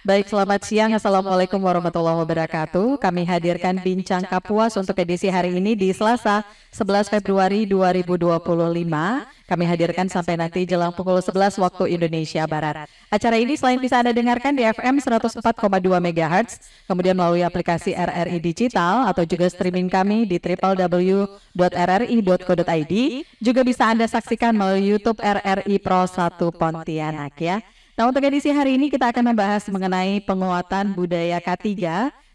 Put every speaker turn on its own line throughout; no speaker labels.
Baik, selamat siang. Assalamualaikum warahmatullahi wabarakatuh. Kami hadirkan Bincang Kapuas untuk edisi hari ini di Selasa 11 Februari 2025. Kami hadirkan sampai nanti jelang pukul 11 waktu Indonesia Barat. Acara ini selain bisa Anda dengarkan di FM 104,2 MHz, kemudian melalui aplikasi RRI Digital atau juga streaming kami di www.rri.co.id, juga bisa Anda saksikan melalui YouTube RRI Pro 1 Pontianak ya. Nah, untuk edisi hari ini kita akan membahas mengenai penguatan budaya K3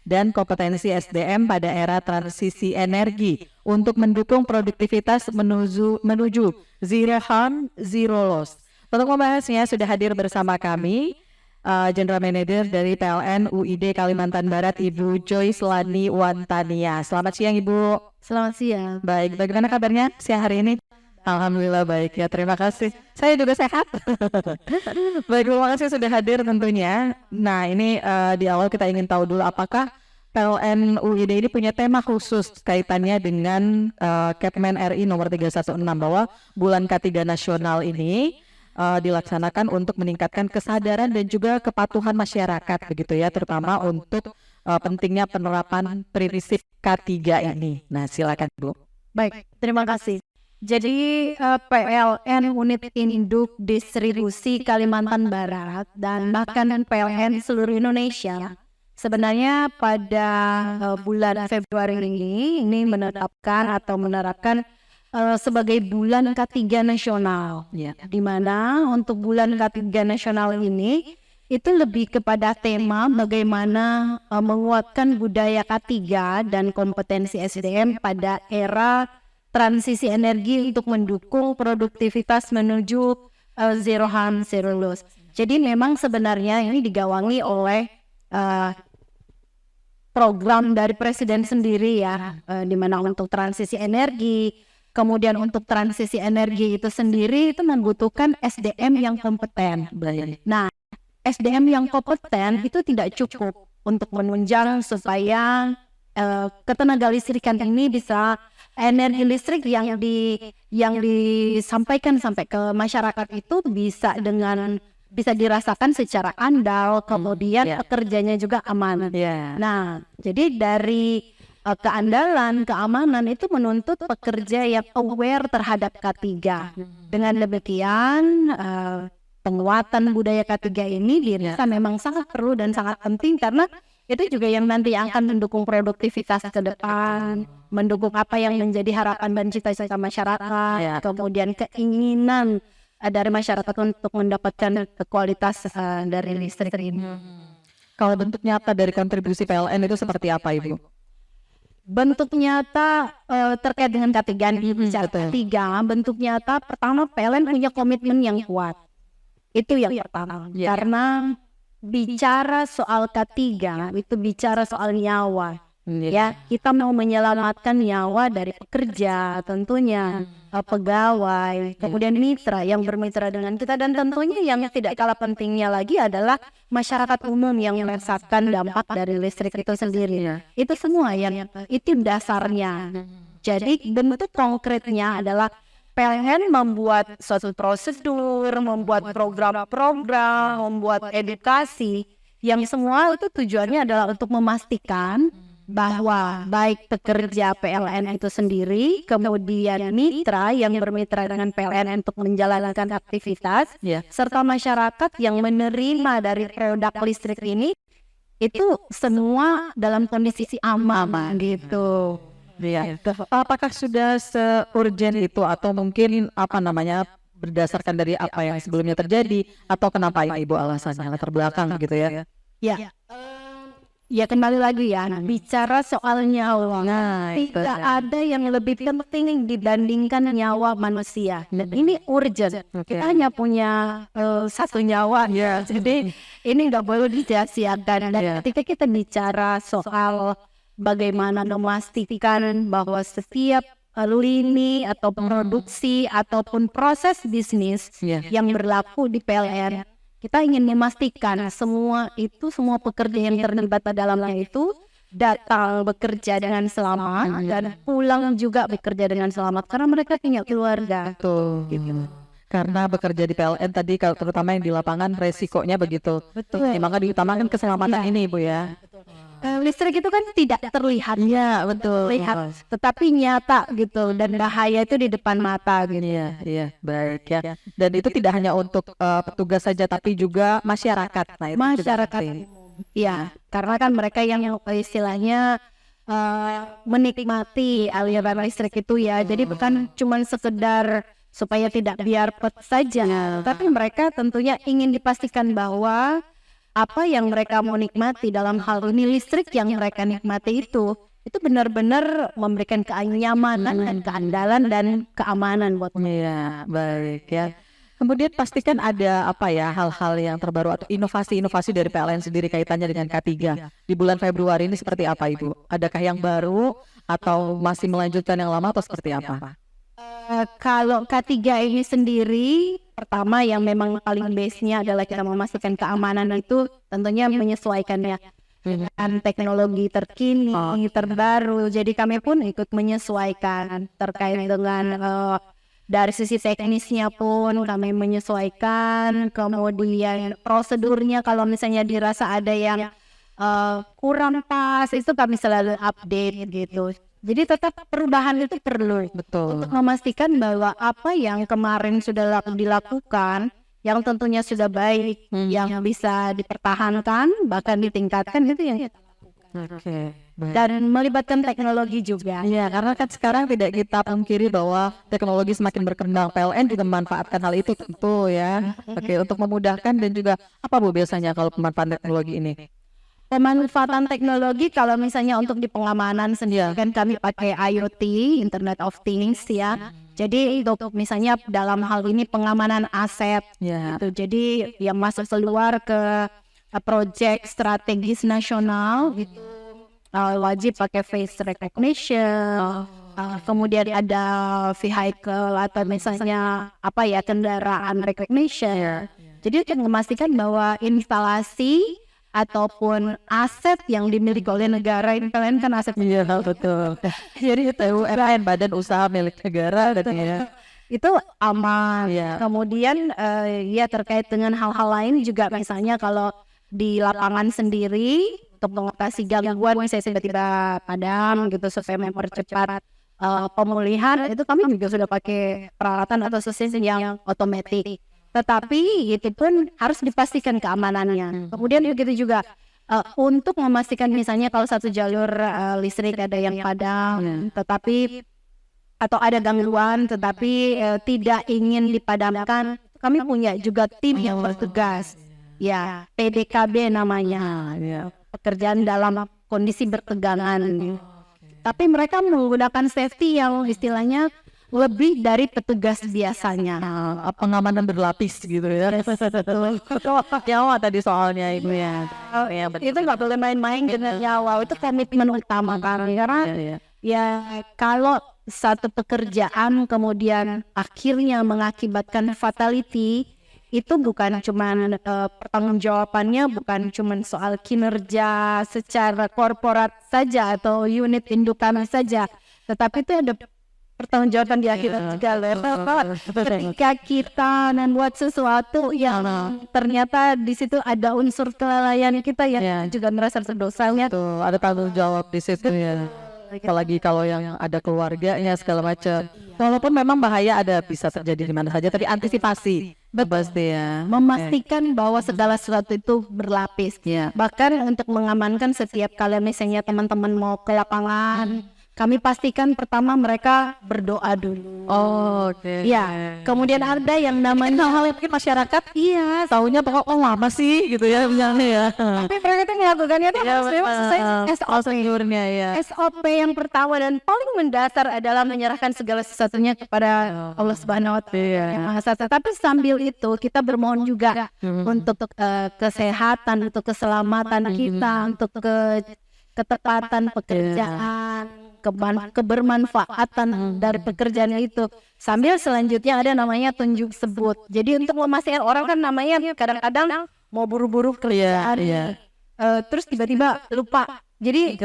dan kompetensi SDM pada era transisi energi untuk mendukung produktivitas menuju zero harm, zero loss. Untuk membahasnya sudah hadir bersama kami General Manager dari PLN UID Kalimantan Barat, Ibu Joyce Lani Wantania. Selamat siang, Ibu.
Selamat siang.
Baik, bagaimana kabarnya siang hari ini? Alhamdulillah baik ya, terima kasih. Saya juga sehat. Baik, terima kasih sudah hadir tentunya. Nah, ini di awal kita ingin tahu dulu apakah PLN UID ini punya tema khusus kaitannya dengan Kepmen RI nomor 316 bahwa bulan K3 nasional ini dilaksanakan untuk meningkatkan kesadaran dan juga kepatuhan masyarakat begitu ya, terutama untuk pentingnya penerapan prinsip K3 ini. Nah, silakan Bu.
Baik, terima kasih. Jadi PLN Unit Induk Distribusi Kalimantan Barat dan bahkan PLN seluruh Indonesia sebenarnya pada bulan Februari ini menetapkan atau menerapkan sebagai bulan K3 nasional, di mana untuk bulan K3 nasional ini itu lebih kepada tema bagaimana menguatkan budaya K3 dan kompetensi SDM pada era transisi energi untuk mendukung produktivitas menuju zero harm, zero loss. Jadi memang sebenarnya ini digawangi oleh program dari Presiden sendiri ya, di mana untuk transisi energi, kemudian untuk transisi energi itu sendiri itu membutuhkan SDM yang kompeten. Nah, SDM yang kompeten itu tidak cukup untuk menunjang supaya ketenaga listrikan ini bisa energi listrik yang disampaikan sampai ke masyarakat itu bisa dirasakan secara andal, kemudian pekerjanya juga aman. Nah, jadi dari keandalan, keamanan itu menuntut pekerja yang aware terhadap K3. Dengan demikian, penguatan budaya K3 ini dirasa memang sangat perlu dan sangat penting karena itu juga yang nanti akan mendukung produktivitas ke depan, mendukung apa yang menjadi harapan dan cita-cita masyarakat, kemudian keinginan dari masyarakat untuk mendapatkan kualitas dari listrik ini.
Kalau bentuk nyata dari kontribusi PLN itu seperti apa, Ibu?
Bentuk nyata terkait dengan K3 bentuk nyata pertama PLN punya komitmen yang kuat. Itu yang pertama. Karena bicara soal K3 itu bicara soal nyawa. Ya, kita mau menyelamatkan nyawa dari pekerja, tentunya pegawai, kemudian mitra yang bermitra dengan kita, dan tentunya yang tidak kalah pentingnya lagi adalah masyarakat umum yang merasakan dampak dari listrik itu sendiri. Itu semua yang itu dasarnya. Jadi bentuk konkretnya adalah PLN membuat suatu prosedur, membuat program-program, membuat edukasi yang semua itu tujuannya adalah untuk memastikan bahwa baik pekerja PLN itu sendiri, kemudian mitra yang bermitra dengan PLN untuk menjalankan aktivitas, serta masyarakat yang menerima dari produk listrik ini, itu semua dalam kondisi aman gitu.
Apakah sudah se-urgent itu atau mungkin berdasarkan dari apa yang sebelumnya terjadi atau kenapa Ibu alasannya latar belakang gitu ya?
Ya kembali lagi ya, bicara soal nyawa, tidak ada yang lebih penting dibandingkan nyawa manusia. Dan ini urgent. Kita hanya punya satu nyawa, jadi ini nggak boleh disia-siakan. Dan ketika kita bicara soal bagaimana memastikan bahwa setiap lini atau produksi ataupun proses bisnis yang berlaku di PLN, kita ingin memastikan semua pekerja yang terlibat dalamnya itu datang bekerja dengan selamat dan pulang juga bekerja dengan selamat karena mereka punya keluarga.
Betul. karena bekerja di PLN tadi kalau terutama yang di lapangan resikonya begitu.
Betul.
Ya, maka diutamakan keselamatan ini Bu ya.
Listrik itu kan tidak terlihat,
Iya betul.
terlihat, tetapi nyata gitu, dan bahaya itu di depan mata gitu.
Iya, iya, baik ya. Dan itu tidak hanya untuk petugas saja, tapi juga masyarakat. Nah, itu juga
Masyarakat
penting.
ya, karena kan mereka yang istilahnya menikmati aliran listrik itu ya, jadi bukan cuma sekedar supaya tidak biarpet saja, tapi mereka tentunya ingin dipastikan bahwa apa yang mereka mau nikmati, dalam hal ini listrik yang mereka nikmati itu benar-benar memberikan kenyamanan dan keandalan dan keamanan buat mereka.
Iya, baik ya. Kemudian pastikan ada apa ya hal-hal yang terbaru atau inovasi-inovasi dari PLN sendiri kaitannya dengan K3 di bulan Februari ini seperti apa Ibu? Adakah yang baru atau masih melanjutkan yang lama atau seperti apa?
Kalau K3 ini sendiri, pertama yang memang paling base-nya adalah kita memastikan keamanan itu tentunya menyesuaikan ya dengan teknologi terkini, terbaru. Jadi kami pun ikut menyesuaikan terkait dengan dari sisi teknisnya pun kami menyesuaikan, kemudian prosedurnya kalau misalnya dirasa ada yang kurang pas, itu kami selalu update gitu. Jadi tetap perubahan itu perlu
Betul.
untuk memastikan bahwa apa yang kemarin sudah dilakukan, yang tentunya sudah baik, yang bisa dipertahankan, bahkan ditingkatkan, itu yang kita lakukan.
Oke, baik.
Dan melibatkan teknologi juga.
Iya, karena kan sekarang tidak kita pungkiri bahwa teknologi semakin berkembang. PLN juga memanfaatkan hal itu tentu ya. Oke, untuk memudahkan dan juga apa Bu biasanya kalau pemanfaatan teknologi ini?
Pemanfaatan teknologi kalau misalnya untuk di pengamanan sendiri kan kami pakai IoT, Internet of Things ya. Jadi untuk misalnya dalam hal ini pengamanan aset
Ya.
gitu. Jadi yang masuk keluar ke proyek strategis nasional itu wajib pakai face recognition. Kemudian ada vehicle atau misalnya apa ya kendaraan recognition. Jadi untuk memastikan bahwa instalasi ataupun aset yang dimiliki oleh negara ini kalian kan aset
Iya, betul. Jadi BUMN badan usaha milik negara dan ya.
itu aman.
Iya.
Kemudian ya terkait dengan hal-hal lain juga misalnya kalau di lapangan sendiri untuk mengatasi gangguan misalnya tiba-tiba padam gitu supaya mempercepat pemulihan, itu kami juga sudah pakai peralatan atau sistem yang otomatis. Tetapi itu pun harus dipastikan keamanannya. Kemudian begitu juga untuk memastikan misalnya kalau satu jalur listrik ada yang padam, tetapi atau ada gangguan tetapi tidak ingin dipadamkan, kami punya juga tim yang bertugas. Ya, PDKB namanya. Pekerjaan dalam kondisi bertegangan. Tapi mereka menggunakan safety yang istilahnya lebih dari petugas biasanya.
Pengamanan berlapis gitu ya. Nyawa tadi soalnya itu ya.
Itu nggak boleh main-main dengan nyawa. Itu komitmen utama karena ya kalau satu pekerjaan kemudian akhirnya mengakibatkan fatality, itu bukan cuman pertanggungjawabannya bukan cuman soal kinerja secara korporat saja atau unit induk kami saja, tetapi itu ada pertanggungjawaban di akhirat juga ketika kita membuat sesuatu yang ternyata di situ ada unsur kelalaian kita yang juga merasa berdosanya.
Tuh, ada tanggung jawab di situ ya. Apalagi kalau yang ada keluarganya segala macam. Walaupun memang bahaya ada bisa terjadi di mana saja, tapi antisipasi pasti ya.
Memastikan bahwa segala sesuatu itu berlapis. Bahkan untuk mengamankan setiap kali misalnya teman-teman mau ke lapangan, kami pastikan pertama mereka berdoa dulu.
Oke.
Ya, kemudian ada yang namanya
hal yang mungkin masyarakat taunya pokok lama sih gitu ya misalnya ya.
tapi mereka itu melakukannya itu memang sesuai SOP. SOP yang pertama dan paling mendasar adalah menyerahkan segala sesuatunya kepada Allah Subhanahu wa Ta'ala Yang Maha Esa. Tapi sambil itu kita bermohon juga untuk kesehatan, untuk keselamatan kita, untuk ketepatan pekerjaan, kebermanfaatan dari pekerjaan itu. Sambil selanjutnya ada namanya tunjuk sebut. Jadi untuk memastikan orang kan namanya kadang-kadang mau buru-buru kerjaan, terus tiba-tiba lupa. Jadi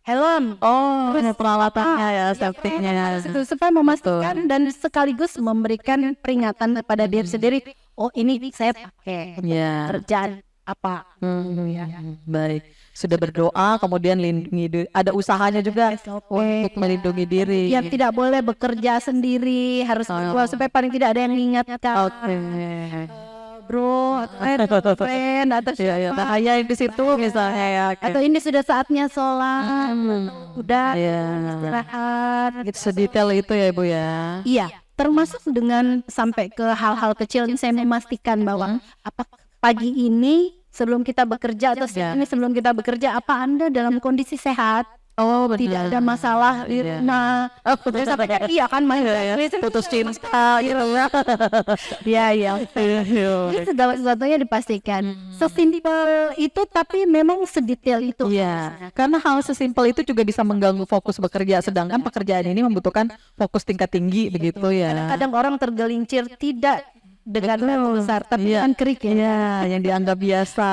helm.
Oh,
Terus,
peralatannya ya, safety-nya.
Itu supaya memastikan dan sekaligus memberikan peringatan kepada diri sendiri. Oh, ini saya pakai
Ya.
kerjaan apa?
Baik. Sudah berdoa, kemudian lindungi diri. Ada usahanya juga untuk melindungi diri.
Yang tidak boleh bekerja sendiri, harus berdua supaya paling tidak ada yang mengingatkan.
Oke.
Bro, atau friend, atau
Ya,
siapa.
bahaya di situ misalnya ya.
Atau ini sudah saatnya sholat, udah
Ya.
istirahat.
Gitu sedetail itu ya Ibu ya.
Iya, termasuk dengan sampai ke hal-hal kecil ini saya memastikan bahwa apa pagi ini sebelum kita bekerja atau siang ini sebelum kita bekerja apa Anda dalam kondisi sehat?
Oh, benar.
Tidak ada masalah. Nah,
Putus
sampai iya kan main
putus cinta gitu ya.
Iya. Jadi segala sesuatunya dipastikan. Sesimpel itu tapi memang sedetail itu.
Iya, karena hal sesimpel itu juga bisa mengganggu fokus bekerja, sedangkan pekerjaan ini membutuhkan fokus tingkat tinggi begitu ya.
Kadang orang tergelincir tidak dengan level besar tapi kan kerik ya.
Iya, yang dianggap biasa.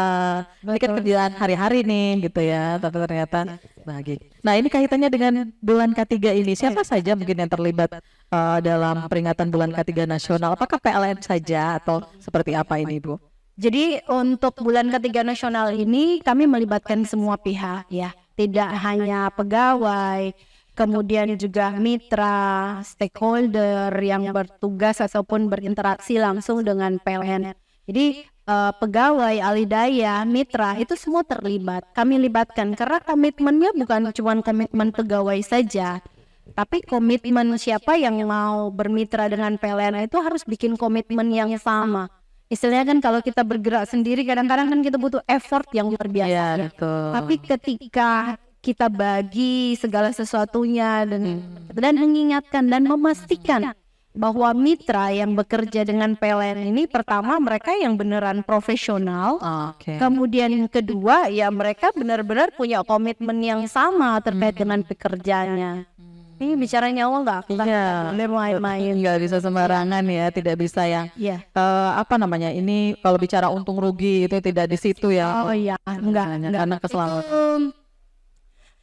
Ini kan kerjaan hari-hari nih gitu ya, tapi ternyata bahagia. Nah, ini kaitannya dengan bulan K3 ini. Siapa saja mungkin yang terlibat dalam peringatan bulan K3 nasional? Apakah PLN saja atau seperti apa ini, Bu?
Jadi untuk bulan K3 nasional ini kami melibatkan semua pihak ya, tidak hanya pegawai, kemudian juga mitra, stakeholder yang bertugas ataupun berinteraksi langsung dengan PLN. Jadi pegawai, ahli daya, mitra itu semua terlibat. Kami libatkan karena komitmennya bukan cuma komitmen pegawai saja, tapi komitmen siapa yang mau bermitra dengan PLN itu harus bikin komitmen yang sama. Istilahnya kan kalau kita bergerak sendiri kadang-kadang kan kita butuh effort yang luar biasa.
Iya, betul.
Tapi ketika kita bagi segala sesuatunya dan mengingatkan dan memastikan bahwa mitra yang bekerja dengan PLN ini pertama mereka yang beneran profesional,
Oke.
kemudian yang kedua ya mereka benar-benar punya komitmen yang sama terkait dengan pekerjaannya. Ini bicara nyawa nggak boleh main-main.
Nggak bisa sembarangan ya, tidak bisa yang
Iya.
apa namanya ini kalau bicara untung rugi itu tidak di situ ya.
Oh iya, enggak.
Karena keselamatan.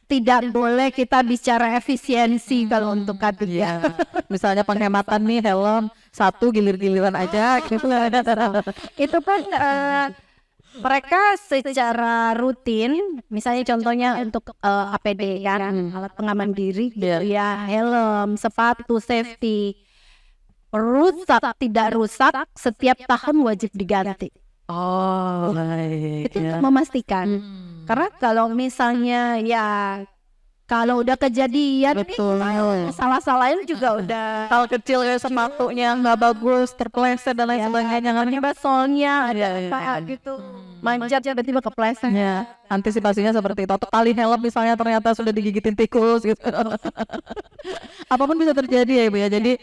Tidak boleh kita bicara efisiensi kalau untuk K3.
Iya. Misalnya penghematan nih helm satu gilir-giliran aja gitu lah.
Itu kan mereka secara rutin, misalnya contohnya untuk APD kan, alat pengaman diri, gitu ya, helm, sepatu, safety, rusak tidak rusak, setiap tahun wajib diganti.
Oh, baik.
Itu untuk memastikan. Karena kalau misalnya ya kalau udah kejadian
Betul.
salah-salahin juga udah
Hal kecil kayak sepatunya nggak bagus, terpeleset dan lain sebagainya.
nyoba solnya ada apa gitu manjat tiba-tiba kepleset.
Ya, antisipasinya seperti itu. Atau tali helm misalnya ternyata sudah digigitin tikus gitu. Apapun bisa terjadi ya Ibu ya. Jadi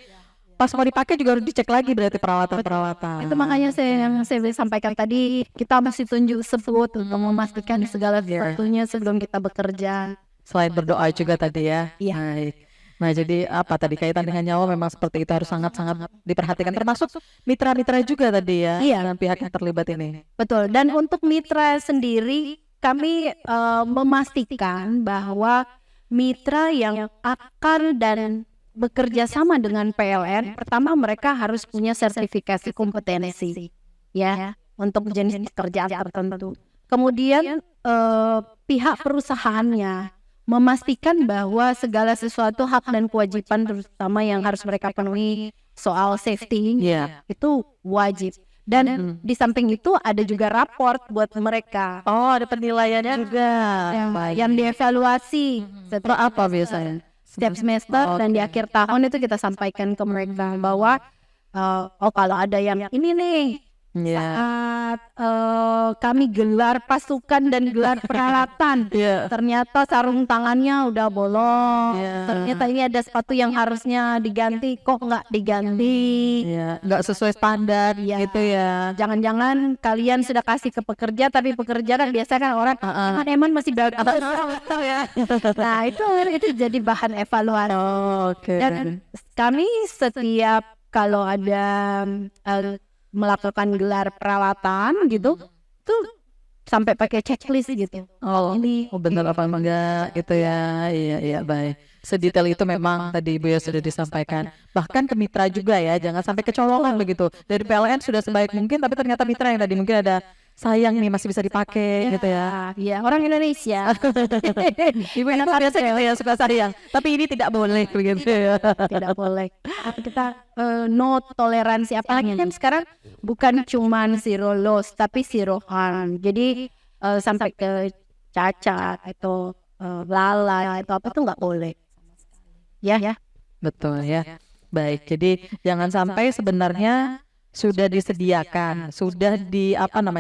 pas mau dipakai juga harus dicek lagi berarti peralatan-peralatan.
Itu makanya yang saya sampaikan tadi, kita masih tunjuk sebut untuk memastikan segala sesuatunya sebelum kita bekerja.
Selain berdoa juga tadi ya.
Iya.
Baik. Nah, jadi apa tadi kaitan dengan nyawa memang seperti itu harus sangat-sangat diperhatikan, termasuk mitra-mitra juga tadi ya,
Iya.
dengan pihak yang terlibat ini.
Betul. Dan untuk mitra sendiri, kami memastikan bahwa mitra yang akan dan bekerja sama dengan PLN, pertama mereka harus punya sertifikasi kompetensi, ya, untuk jenis pekerjaan tertentu. Kemudian pihak perusahaannya memastikan bahwa segala sesuatu hak dan kewajiban terutama yang harus mereka penuhi soal safety itu wajib. Dan di samping itu ada juga raport buat mereka.
Oh, ada penilaiannya juga.
Yang dievaluasi
Setelah apa biasanya?
setiap semester dan di akhir tahun itu kita sampaikan ke mereka bahwa kalau ada yang ini nih saat kami gelar pasukan dan gelar peralatan ternyata sarung tangannya udah bolong, ternyata ini ada sepatu yang harusnya diganti kok nggak diganti,
nggak sesuai standar gitu ya.
Jangan-jangan kalian sudah kasih ke pekerja tapi pekerja kan biasa kan orang eman masih bagus. Nah itu jadi bahan evaluasi. Dan kami setiap kalau ada melakukan gelar perawatan gitu tuh sampai pakai checklist gitu. Ini
benar apa enggak gitu ya. Iya baik. Sedetail itu memang tadi Ibu ya sudah disampaikan. Bahkan ke mitra juga ya, jangan sampai kecolongan begitu. Dari PLN sudah sebaik mungkin, tapi ternyata mitra yang tadi mungkin ada sayang nih masih bisa dipakai gitu ya.
ya orang Indonesia
Ibu itu biasa gitu ya suka sayang, tapi ini tidak boleh begitu ya.
tidak boleh. Kita no toleransi, apalagi kan sekarang bukan cuman zero loss tapi zero harm. Jadi sampai ke cacat atau lalai atau apa tuh nggak boleh. Ya.
Betul ya. Baik, jadi jangan sampai sebenarnya sudah disediakan, sudah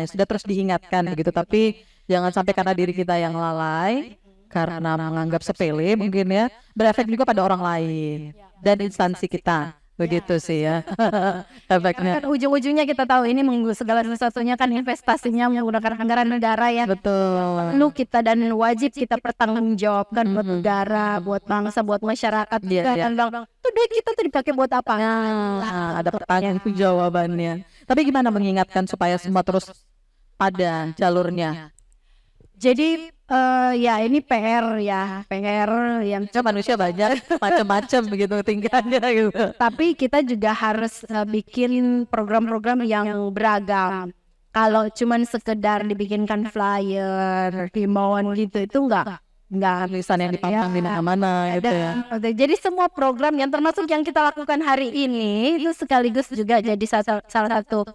sudah terus diingatkan begitu, tapi jangan sampai karena diri kita yang lalai, karena menganggap sepele mungkin ya, berefek juga pada orang lain dan instansi kita. Begitu sih ya. Efeknya.
Kan ujung-ujungnya kita tahu ini segala sesuatunya kan investasinya menggunakan anggaran negara ya.
Betul.
Perlu kita dan wajib kita pertanggungjawabkan buat negara, buat bangsa, buat masyarakat. Dan bang, tuh duit kita tuh dipakai buat apa?
Ada pertanyaan itu jawabannya. Tapi gimana mengingatkan supaya semua terus pada jalurnya?
Jadi ya ini PR yang
Manusia banyak macam-macam begitu tingkahnya gitu.
Tapi kita juga harus bikin program-program yang beragam. Kalau cuman sekedar dibikinkan flyer, himbauan gitu itu enggak
tulisan yang dipasang di mana-mana gitu ya.
Jadi semua program yang termasuk yang kita lakukan hari ini itu sekaligus juga jadi salah satu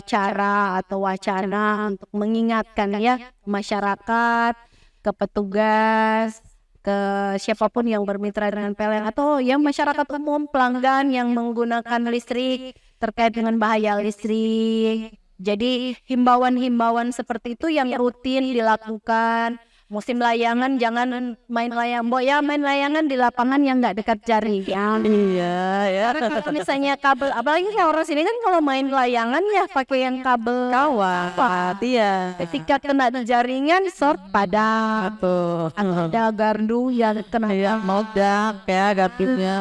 cara atau wacana untuk mengingatkan ya masyarakat, ke petugas, ke siapapun yang bermitra dengan PLN atau yang masyarakat umum, pelanggan yang menggunakan listrik terkait dengan bahaya listrik. Jadi himbauan-himbauan seperti itu yang rutin dilakukan. Musim layangan jangan main layang, main layangan di lapangan yang nggak dekat jaringan.
Iya ya.
Karena kalau misalnya kabel, apalagi kayak orang sini kan kalau main layangan ya pakai yang kabel
kawat. Iya.
Ketika kena jaringan short padam. Ada gardu yang kena
meledak ya gardunya.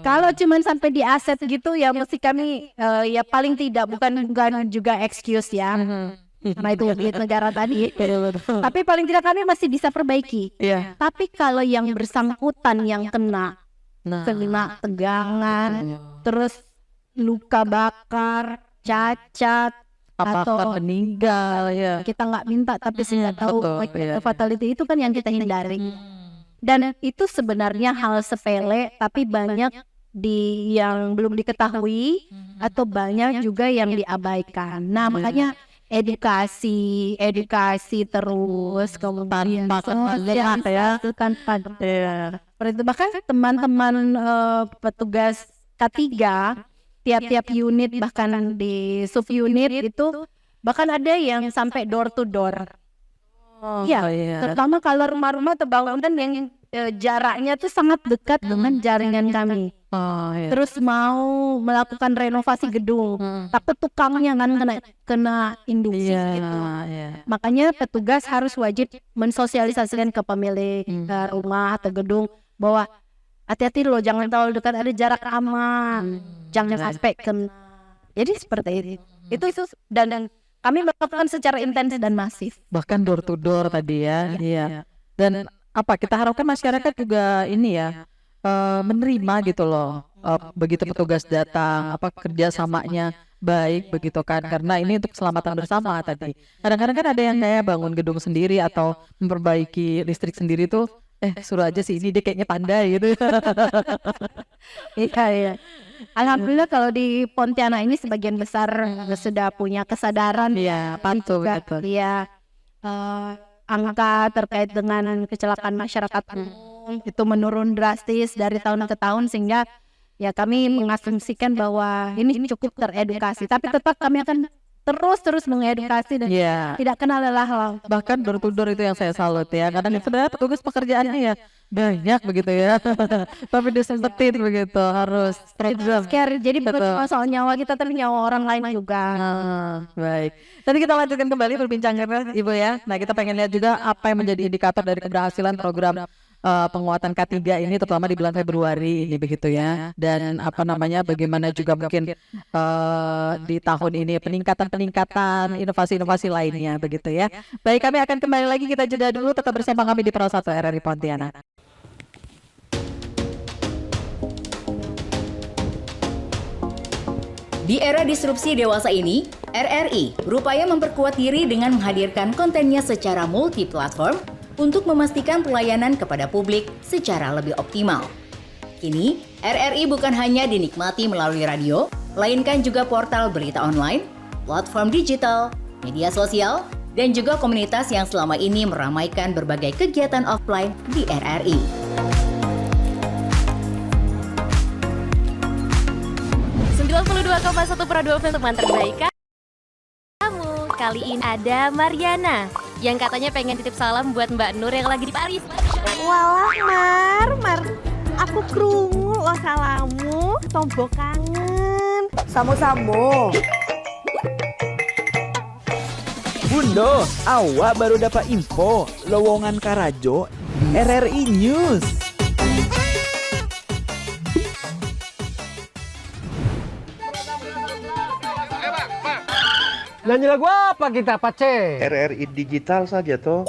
Kalau cuman sampai di aset gitu ya mesti kami ya paling tidak bukan juga excuse ya. Karena itu duit negara tadi. Tapi paling tidak kami masih bisa perbaiki. Tapi kalau yang bersangkutan yang kena tegangan, terus luka bakar, cacat, atau
meninggal ya.
Kita nggak minta tapi sudah tahu fatality itu kan yang kita hindari. Dan itu sebenarnya hal sepele tapi banyak yang belum diketahui atau banyak juga yang diabaikan. Nah makanya edukasi terus kemudian bahkan teman-teman petugas K3 tiap unit bahkan di sub unit itu bahkan ada yang sampai door to door. Terutama kalau rumah-rumah atau bangunan yang jaraknya tuh sangat dekat dengan jaringan kami. Terus mau melakukan renovasi gedung, tapi tukangnya kan kena induksi gitu. Makanya petugas harus wajib mensosialisasikan ke pemilik rumah atau gedung bahwa hati-hati loh, jangan terlalu dekat, ada jarak aman, jangan sampai kena. Jadi seperti itu dan kami melakukan secara intens dan masif.
Bahkan door to door tadi ya. Iya. Dan kita harapkan masyarakat juga ini ya menerima gitu loh. Begitu petugas datang, kerjasamanya baik begitu kan, karena ini untuk keselamatan bersama tadi. Kadang-kadang kan ada yang kayak bangun gedung sendiri atau memperbaiki listrik sendiri tuh suruh aja sih ini, dia kayaknya pandai gitu.
Iya. Alhamdulillah kalau di Pontianak ini sebagian besar sudah punya kesadaran.
Betul.
Angka terkait dengan kecelakaan masyarakat itu menurun drastis dari tahun ke tahun, sehingga ya kami mengasumsikan bahwa ini cukup teredukasi, tapi tetap kami akan terus mengedukasi dan tidak kenal lelah.
Bahkan door to door itu yang saya salut ya, kadang sebenarnya petugas pekerjaannya ya banyak begitu ya, tapi disempetin begitu, harus program.
Jadi bukan cuma soal nyawa kita, tapi nyawa orang lain juga.
Baik, nanti kita lanjutkan kembali perbincangannya Ibu ya. Nah kita pengen lihat juga apa yang menjadi indikator dari keberhasilan program penguatan K3 ini terutama di bulan Februari ini begitu ya. Dan bagaimana juga mungkin di tahun ini peningkatan inovasi-inovasi lainnya begitu ya. Baik, kami akan kembali lagi, kita jeda dulu, tetap bersama kami di Pro 1 RRI Pontianak.
Di era disrupsi dewasa ini, RRI berupaya memperkuat diri dengan menghadirkan kontennya secara multi-platform untuk memastikan pelayanan kepada publik secara lebih optimal. Kini, RRI bukan hanya dinikmati melalui radio, melainkan juga portal berita online, platform digital, media sosial, dan juga komunitas yang selama ini meramaikan berbagai kegiatan offline di RRI.
Satu Pro 2 film teman terbaik kamu. Kali ini ada Mariana yang katanya pengen titip salam buat Mbak Nur yang lagi di Paris.
Walah Mar, aku krungu lo salamu, tombo kangen. Samo-samo.
Bundo, awak baru dapat info lowongan Karajo RRI News.
Nyanyi lagu apa kita, Pace?
RRI digital saja toh.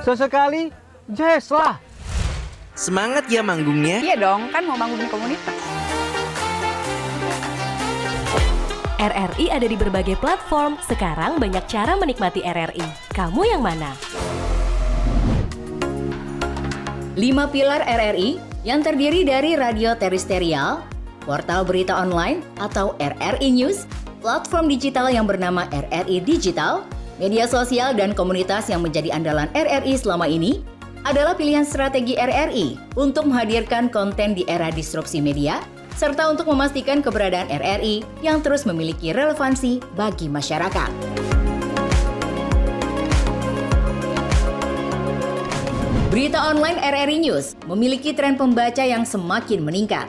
Sesekali, jazz lah.
Semangat ya manggungnya.
Iya dong, kan mau bangun komunitas.
RRI ada di berbagai platform. Sekarang banyak cara menikmati RRI. Kamu yang mana?
5 pilar RRI yang terdiri dari radio terestrial, portal berita online atau RRI News, platform digital yang bernama RRI Digital, media sosial dan komunitas yang menjadi andalan RRI selama ini adalah pilihan strategi RRI untuk menghadirkan konten di era disrupsi media, serta untuk memastikan keberadaan RRI yang terus memiliki relevansi bagi masyarakat. Berita online RRI News memiliki tren pembaca yang semakin meningkat.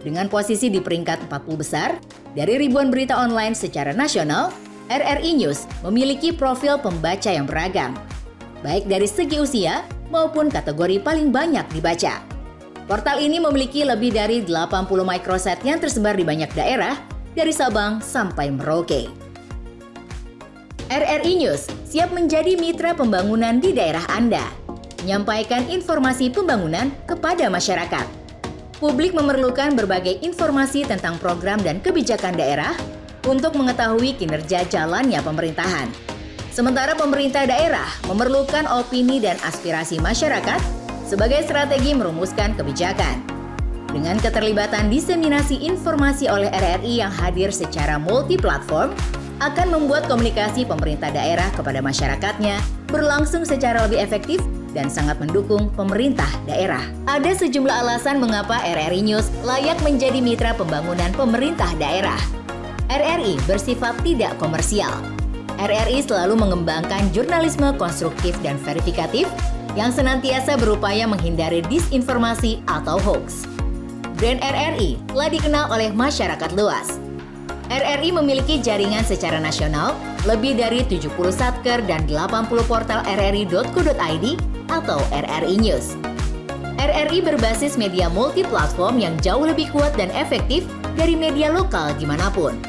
Dengan posisi di peringkat 40 besar, dari ribuan berita online secara nasional, RRI News memiliki profil pembaca yang beragam, baik dari segi usia maupun kategori paling banyak dibaca. Portal ini memiliki lebih dari 80 microsite yang tersebar di banyak daerah, dari Sabang sampai Merauke. RRI News siap menjadi mitra pembangunan di daerah Anda, menyampaikan informasi pembangunan kepada masyarakat. Publik memerlukan berbagai informasi tentang program dan kebijakan daerah untuk mengetahui kinerja jalannya pemerintahan. Sementara pemerintah daerah memerlukan opini dan aspirasi masyarakat sebagai strategi merumuskan kebijakan. Dengan keterlibatan diseminasi informasi oleh RRI yang hadir secara multi-platform, akan membuat komunikasi pemerintah daerah kepada masyarakatnya berlangsung secara lebih efektif dan sangat mendukung pemerintah daerah. Ada sejumlah alasan mengapa RRI News layak menjadi mitra pembangunan pemerintah daerah. RRI bersifat tidak komersial. RRI selalu mengembangkan jurnalisme konstruktif dan verifikatif yang senantiasa berupaya menghindari disinformasi atau hoax. Brand RRI telah dikenal oleh masyarakat luas. RRI memiliki jaringan secara nasional, lebih dari 70 satker dan 80 portal rri.co.id atau RRI News. RRI berbasis media multi-platform yang jauh lebih kuat dan efektif dari media lokal dimanapun.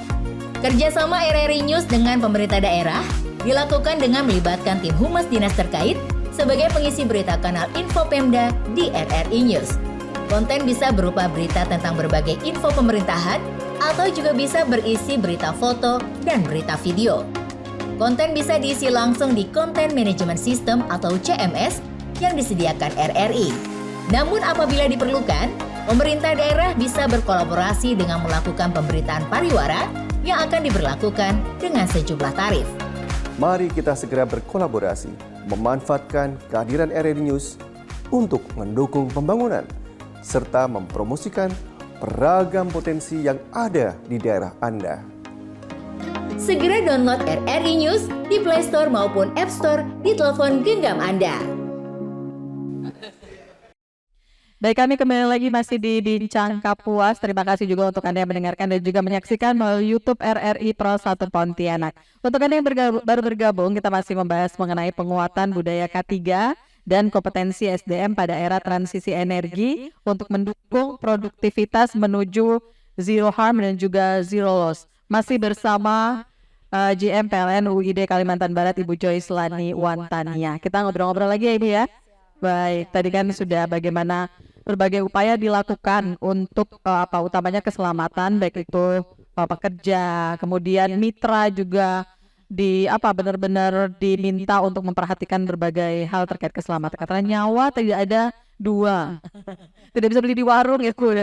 Kerjasama RRI News dengan pemerintah daerah dilakukan dengan melibatkan tim humas dinas terkait sebagai pengisi berita kanal Info Pemda di RRI News. Konten bisa berupa berita tentang berbagai info pemerintahan atau juga bisa berisi berita foto dan berita video. Konten bisa diisi langsung di Content Management System atau CMS yang disediakan RRI. Namun apabila diperlukan, pemerintah daerah bisa berkolaborasi dengan melakukan pemberitaan pariwara yang akan diberlakukan dengan sejumlah tarif.
Mari kita segera berkolaborasi, memanfaatkan kehadiran RRI News untuk mendukung pembangunan, serta mempromosikan beragam potensi yang ada di daerah Anda.
Segera download RRI News di Play Store maupun App Store di telepon genggam Anda.
Baik, kami kembali lagi masih di Bincang Kapuas. Terima kasih juga untuk Anda yang mendengarkan dan juga menyaksikan melalui YouTube RRI Pro 1 Pontianak. Untuk Anda yang baru bergabung, kita masih membahas mengenai penguatan budaya K3 dan kompetensi SDM pada era transisi energi untuk mendukung produktivitas menuju zero harm dan juga zero loss. Masih bersama GM PLN UID Kalimantan Barat, Ibu Joyce Lani Wantania. Kita ngobrol-ngobrol lagi ya Ibu ya. Baik, tadi kan sudah bagaimana berbagai upaya dilakukan untuk utamanya keselamatan, baik itu pekerja, kemudian mitra juga benar-benar diminta untuk memperhatikan berbagai hal terkait keselamatan. Karena nyawa tidak ada dua, tidak bisa beli di warung ya Bu.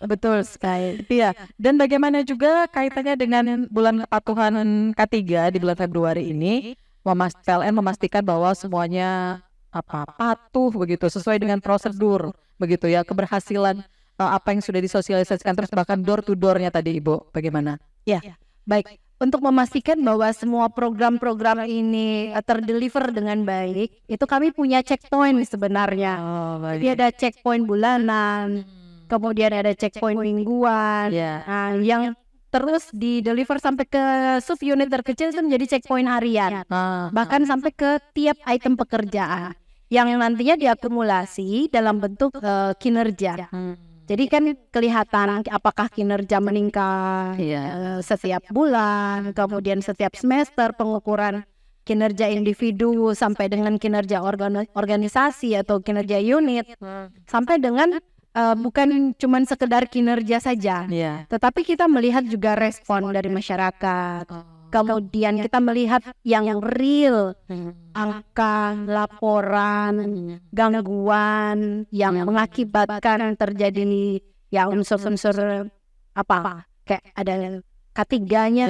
Betul sekali. Iya. Dan bagaimana juga kaitannya dengan bulan kepatuhan K3 di bulan Februari ini, PLN memastikan bahwa semuanya patuh begitu sesuai dengan prosedur begitu ya, keberhasilan apa yang sudah disosialisasikan, terus bahkan door to door-nya tadi Ibu, bagaimana?
Ya, baik. Untuk memastikan bahwa semua program-program ini terdeliver dengan baik, itu kami punya checkpoint sebenarnya. Jadi ada checkpoint bulanan, kemudian ada checkpoint mingguan, nah, yang terus di-deliver sampai ke subunit terkecil itu menjadi checkpoint harian, bahkan sampai ke tiap item pekerjaan yang nantinya diakumulasi dalam bentuk kinerja. Jadi kan kelihatan apakah kinerja meningkat setiap bulan, kemudian setiap semester, pengukuran kinerja individu sampai dengan kinerja organisasi atau kinerja unit, sampai dengan bukan cuma sekedar kinerja saja, tetapi kita melihat juga respon dari masyarakat. Kemudian kita melihat yang real, angka, laporan, gangguan yang mengakibatkan terjadi unsur-unsur kayak ada K3-nya,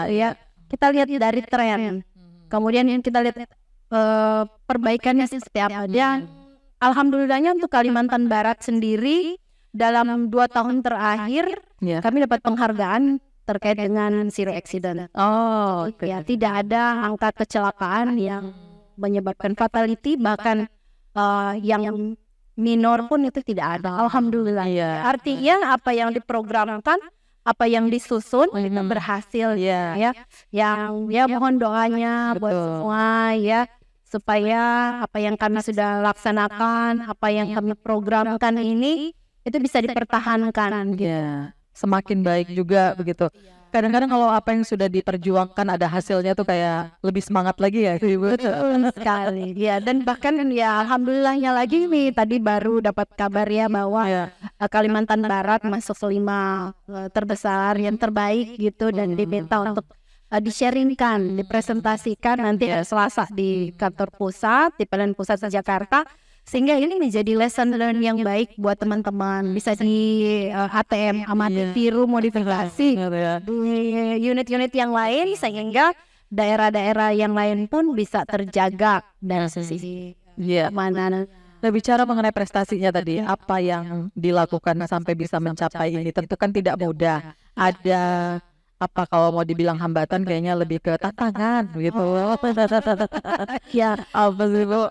ya kita lihat dari tren. Kemudian kita lihat perbaikannya seperti apa. Dan alhamdulillahnya untuk Kalimantan Barat sendiri dalam 2 tahun terakhir kami dapat penghargaan terkait dengan zero accident. Ya, tidak ada angka kecelakaan yang menyebabkan fatality, bahkan yang minor pun itu tidak ada. Alhamdulillah. Artinya apa yang diprogramkan, apa yang disusun kita berhasil ya. Yang mohon doanya buat semua ya, supaya apa yang kami sudah laksanakan, apa yang kami programkan ini itu bisa dipertahankan gitu.
Semakin baik juga begitu. Kadang-kadang kalau apa yang sudah diperjuangkan ada hasilnya tuh kayak lebih semangat lagi ya Ibu.
Betul sekali. Ya, dan bahkan ya alhamdulillahnya lagi nih tadi baru dapat kabar ya bahwa Kalimantan Barat masuk 5 terbesar yang terbaik gitu, dan diminta untuk di-sharingkan, dipresentasikan nanti Selasa di kantor pusat, di PLN Pusat Jakarta. Sehingga ini menjadi lesson learn yang baik buat teman-teman. Bisa di ATM amati tiru modifikasi di unit-unit yang lain, sehingga daerah-daerah yang lain pun bisa terjaga dari sisi keamanan.
Nah, bicara mengenai prestasinya tadi, apa yang dilakukan sampai bisa mencapai ini tentu kan tidak mudah. Ada kalau mau dibilang hambatan kayaknya lebih ke tantangan gitu. Apa sih Bu?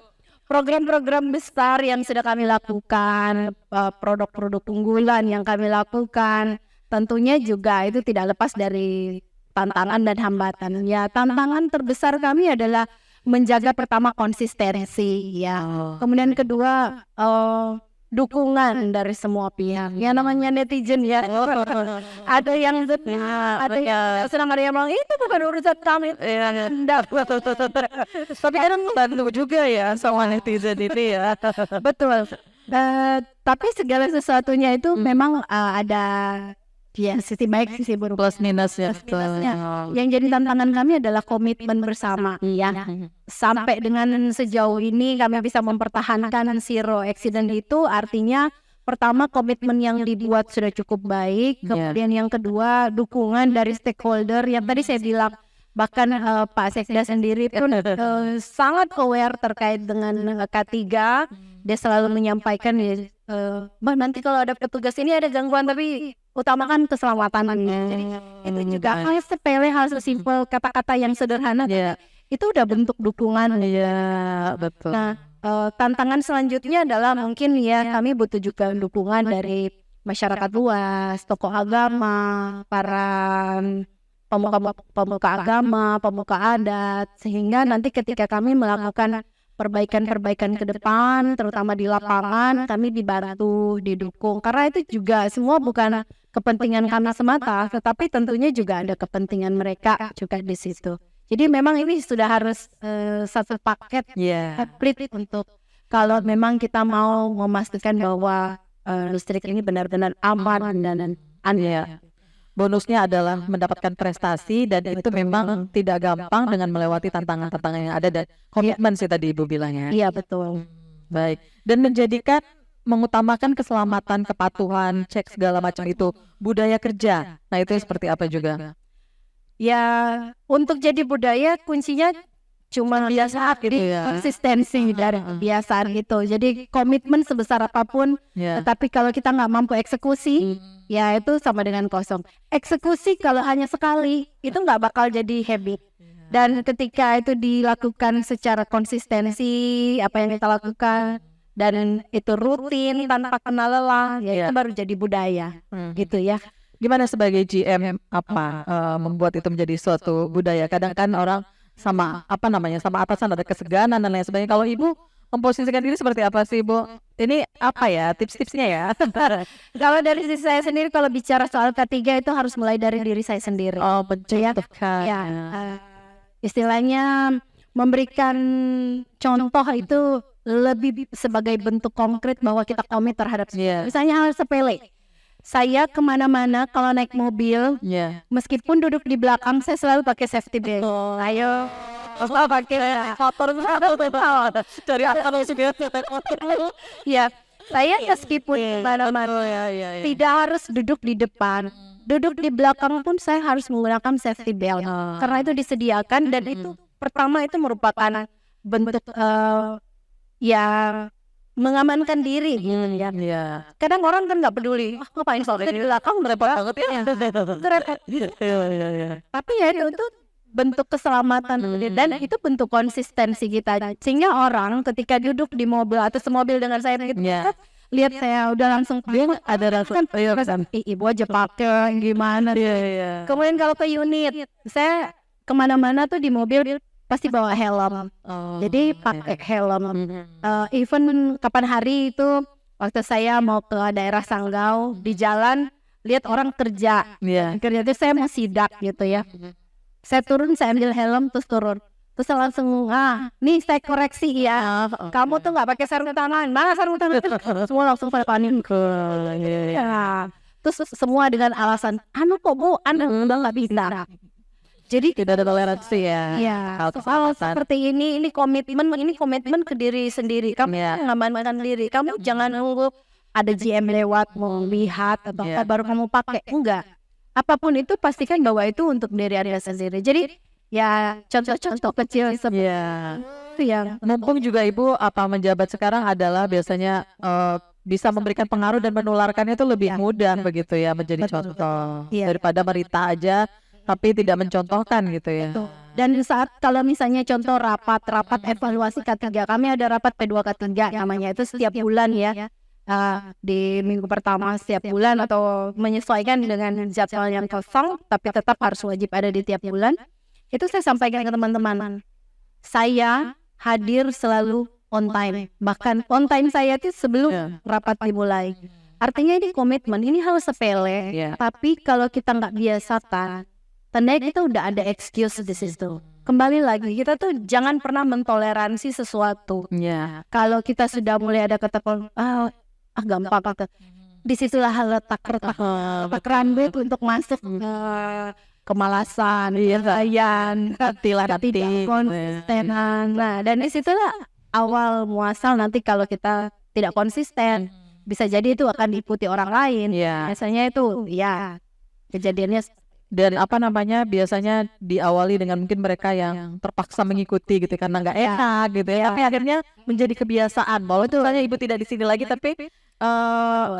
Program-program besar yang sudah kami lakukan, produk-produk unggulan yang kami lakukan, tentunya juga itu tidak lepas dari tantangan dan hambatan. Ya, tantangan terbesar kami adalah menjaga pertama konsistensi ya. Kemudian kedua dukungan dari semua pihak. Ya namanya netizen ya. Ada yang ada yang bilang itu bukan urusan kami.
Tapi kadang membantu juga ya sama netizen ini ya.
Betul. Tapi segala sesuatunya itu memang ada sisi baik, sisi buruk,
plus minusnya.
Yang jadi tantangan kami adalah komitmen bersama ya. Sampai dengan sejauh ini kami bisa mempertahankan zero accident itu artinya pertama komitmen yang dibuat sudah cukup baik, kemudian yang kedua dukungan dari stakeholder yang tadi saya bilang, bahkan Pak Sekda sendiri pun sangat aware terkait dengan K3. Dia selalu menyampaikan nanti kalau ada petugas ini ada gangguan, tapi utamakan keselamatan. Jadi itu juga hal sepele, hal sesimpel kata-kata yang sederhana itu udah bentuk dukungan.
Betul.
Nah, tantangan selanjutnya adalah mungkin ya kami butuh juga dukungan dari masyarakat luas, tokoh agama, para pemuka agama, pemuka adat, sehingga nanti ketika kami melakukan perbaikan-perbaikan ke depan, terutama di lapangan, kami dibantu, didukung. Karena itu juga semua bukan kepentingan kami semata, tetapi tentunya juga ada kepentingan mereka juga di situ. Jadi memang ini sudah harus satu paket komplit untuk kalau memang kita mau memastikan bahwa listrik ini benar-benar aman dan andal.
Bonusnya adalah mendapatkan prestasi dan itu memang tidak gampang dengan melewati tantangan-tantangan yang ada dan komitmen sih tadi Ibu bilang ya.
Iya betul.
Baik. Dan menjadikan mengutamakan keselamatan, kepatuhan, cek segala macam itu budaya kerja. Nah itu seperti apa juga?
Ya untuk jadi budaya kuncinya cuma biasa gitu ya. Konsistensi dari kebiasaan itu. Jadi komitmen sebesar apapun, tetapi kalau kita nggak mampu eksekusi, ya itu sama dengan kosong. Eksekusi kalau hanya sekali itu nggak bakal jadi habit. Dan ketika itu dilakukan secara konsistensi, apa yang kita lakukan dan itu rutin tanpa kenal lelah, ya itu baru jadi budaya, gitu ya.
Gimana sebagai GM membuat itu menjadi suatu budaya? Kadang kan orang sama sama atasan ada keseganan dan lain sebagainya. Kalau Ibu memposisikan diri seperti apa sih Ibu? Ini apa ya tips-tipsnya ya?
Kalau dari sisi saya sendiri, kalau bicara soal K3 itu harus mulai dari diri saya sendiri.
Oh mencontohkan.
Ya, istilahnya memberikan contoh itu lebih sebagai bentuk konkret bahwa kita komit terhadap misalnya hal sepele. Saya kemana-mana kalau naik mobil, meskipun duduk di belakang, saya selalu pakai safety belt. Ayo, pakai motor dari atas ya. Saya meskipun kemana-mana tidak harus duduk di depan, duduk di belakang pun saya harus menggunakan safety belt karena itu disediakan dan itu pertama itu merupakan bentuk mengamankan diri ya. Kadang orang kan nggak peduli, ngapain soalnya di belakang repot banget ya. Tapi ya itu bentuk keselamatan dan itu bentuk konsistensi kita. Sehingga orang ketika duduk di mobil atau semobil dengan saya gitu, lihat saya udah langsung ada rasa ibu aja pakai gimana. Kemudian kalau ke unit, saya kemana-mana tuh di mobil pasti bawa helm, jadi pakai helm. Even kapan hari itu waktu saya mau ke daerah Sanggau di jalan lihat orang kerja itu saya mau sidak gitu ya. Saya turun, saya ambil helm terus turun, terus saya langsung nih saya koreksi ya, kamu tuh nggak pakai sarung tangan, mana sarung tangan? Semua langsung pada panik. Terus semua dengan alasan kok Bu, Anda nggak bisa. Jadi
tidak ada toleransi ya.
Hal seperti ini komitmen ke diri sendiri. Kamu mengamankan diri. Kamu jangan nunggu ada GM lewat mau lihat atau apa baru kamu pakai. Enggak. Apapun itu pastikan bahwa itu untuk diri Anda sendiri. Jadi ya contoh-contoh kecil seperti itu yang
mumpung juga Ibu menjabat sekarang adalah biasanya bisa memberikan pengaruh dan menularkannya itu lebih mudah begitu ya, menjadi contoh daripada merita aja tapi tidak mencontohkan gitu ya. Dan
saat kalau misalnya contoh rapat evaluasi K3, kami ada rapat P2 K3 namanya, itu setiap bulan ya. Di minggu pertama setiap bulan atau menyesuaikan dengan jadwal yang kosong tapi tetap harus wajib ada di tiap bulan. Itu saya sampaikan ke teman-teman. Saya hadir selalu on time. Bahkan on time saya itu sebelum rapat dimulai. Artinya ini komitmen, ini hal sepele. Tapi kalau kita nggak biasakan, tandanya kita udah ada excuse di situ. Kembali lagi, kita tuh jangan pernah mentoleransi sesuatu. Kalau kita sudah mulai ada kata gampang kata, disitulah hal letak runway untuk masuk kemalasan, tidak konsistenan. Nah, dan disitulah awal muasal nanti kalau kita tidak konsisten, bisa jadi itu akan diikuti orang lain. Biasanya itu kejadiannya.
Dan biasanya diawali dengan mungkin mereka yang terpaksa mengikuti gitu karena nggak enak gitu ya. Tapi akhirnya menjadi kebiasaan. Walau itu misalnya Ibu tidak di sini lagi tapi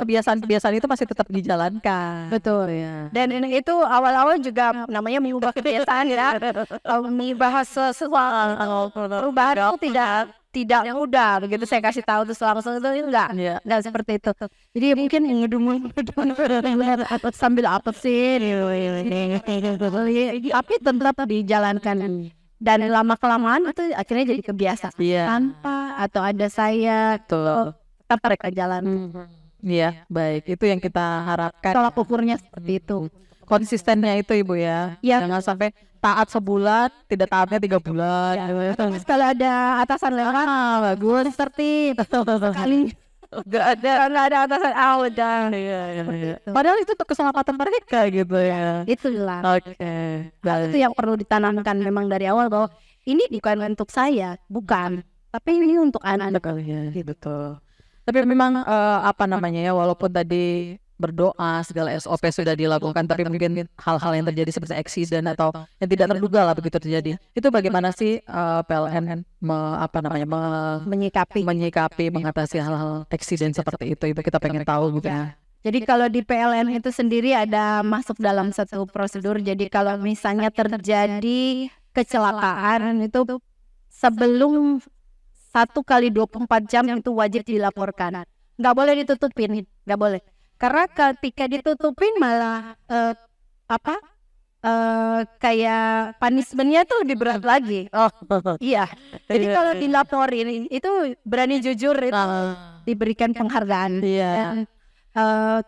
kebiasaan-kebiasaan itu masih tetap dijalankan.
Betul ya. Dan itu awal-awal juga namanya mengubah kebiasaan ya. Mengubah sesuatu. Perubahan itu tidak mudah begitu saya kasih tahu terus langsung itu enggak seperti itu. Jadi mungkin ngedumung sambil apa sih tapi tetap dijalankan dan lama kelamaan itu akhirnya jadi kebiasaan tanpa atau ada saya tetap mereka jalan.
Iya, baik. Itu yang kita harapkan.
Tolak ukurnya seperti itu.
Konsistennya itu Ibu ya. Jangan sampai taat sebulan, tidak taatnya 3 bulan.
Terus kalau ada atasan lewat, bagus tertib. Sekali
Nggak ada atasan. Udah. Padahal itu untuk keselamatan mereka gitu ya.
Itulah.
Oke.
Itu yang perlu ditanamkan memang dari awal bahwa ini bukan untuk saya, bukan. Tapi ini untuk anak.
Betul. Tapi memang walaupun tadi berdoa segala SOP sudah dilakukan, tapi mungkin hal-hal yang terjadi seperti eksiden atau yang tidak terduga lah begitu terjadi. Itu bagaimana sih PLN menyikapi mengatasi hal-hal eksiden seperti itu? Itu kita pengen tahu gitu ya.
Jadi kalau di PLN itu sendiri ada masuk dalam satu prosedur. Jadi kalau misalnya terjadi kecelakaan itu sebelum 1x24 jam itu wajib dilaporkan. Nggak boleh ditutupin, nggak boleh. Karena ketika ditutupin malah kayak punishment-nya tuh lebih berat lagi. Iya. Jadi kalau dilaporin itu berani jujur itu diberikan penghargaan. Dan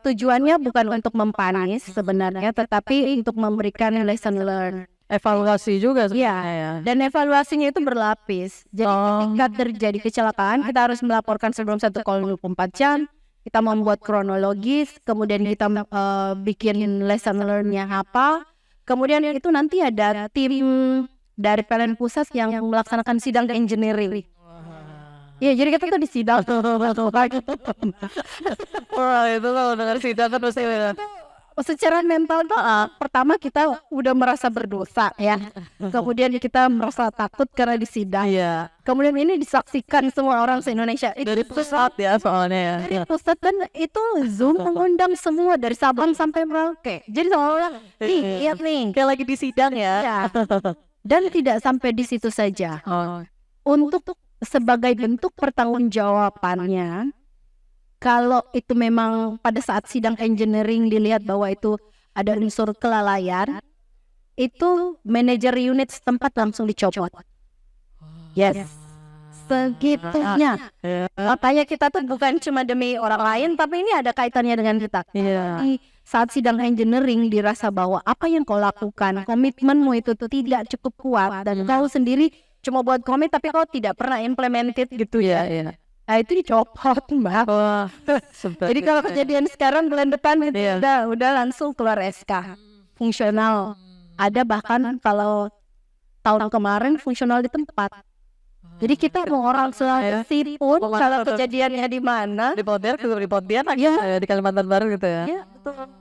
tujuannya bukan untuk mempanis sebenarnya, tetapi untuk memberikan lesson learned.
Evaluasi juga sebenarnya.
Dan evaluasinya itu berlapis. Jadi ketika terjadi kecelakaan kita harus melaporkan sebelum 1x24 jam. Kita membuat kronologis, kemudian kita bikin lesson learn-nya apa. Kemudian itu nanti ada tim dari PLN pusat yang melaksanakan sidang engineering. Iya, jadi kita tuh di sidang.
Wah, itu kalau dengar sidang kan pasti
secara mental tuh pertama kita udah merasa berdosa ya. Kemudian kita merasa takut karena di sidang. Kemudian ini disaksikan semua orang se-Indonesia.
Dari pusat ya soalnya ya.
Dari pusat dan itu Zoom mengundang semua dari Sabang sampai Merauke. Jadi seolah-olah lihat nih
kayak lagi di sidang ya.
Dan tidak sampai di situ saja. Untuk sebagai bentuk pertanggungjawabannya, kalau itu memang pada saat sidang engineering dilihat bahwa itu ada unsur kelalaian, itu manajer unit setempat langsung dicopot. Segitunya. Makanya kita tuh bukan cuma demi orang lain, tapi ini ada kaitannya dengan kita. Saat sidang engineering dirasa bahwa apa yang kau lakukan, komitmenmu itu tidak cukup kuat dan kau sendiri cuma buat komit tapi kau tidak pernah implemented gitu ya. Nah itu dicopot Mbak. Jadi kalau kejadian sekarang bulan depan itu udah langsung keluar SK fungsional. Ada bahkan kalau tahun kemarin fungsional di tempat. Jadi kita mau orang Sulawesi pun kalau kejadiannya di mana
di Pontianak di Kalimantan Barat gitu ya.
Iya betul.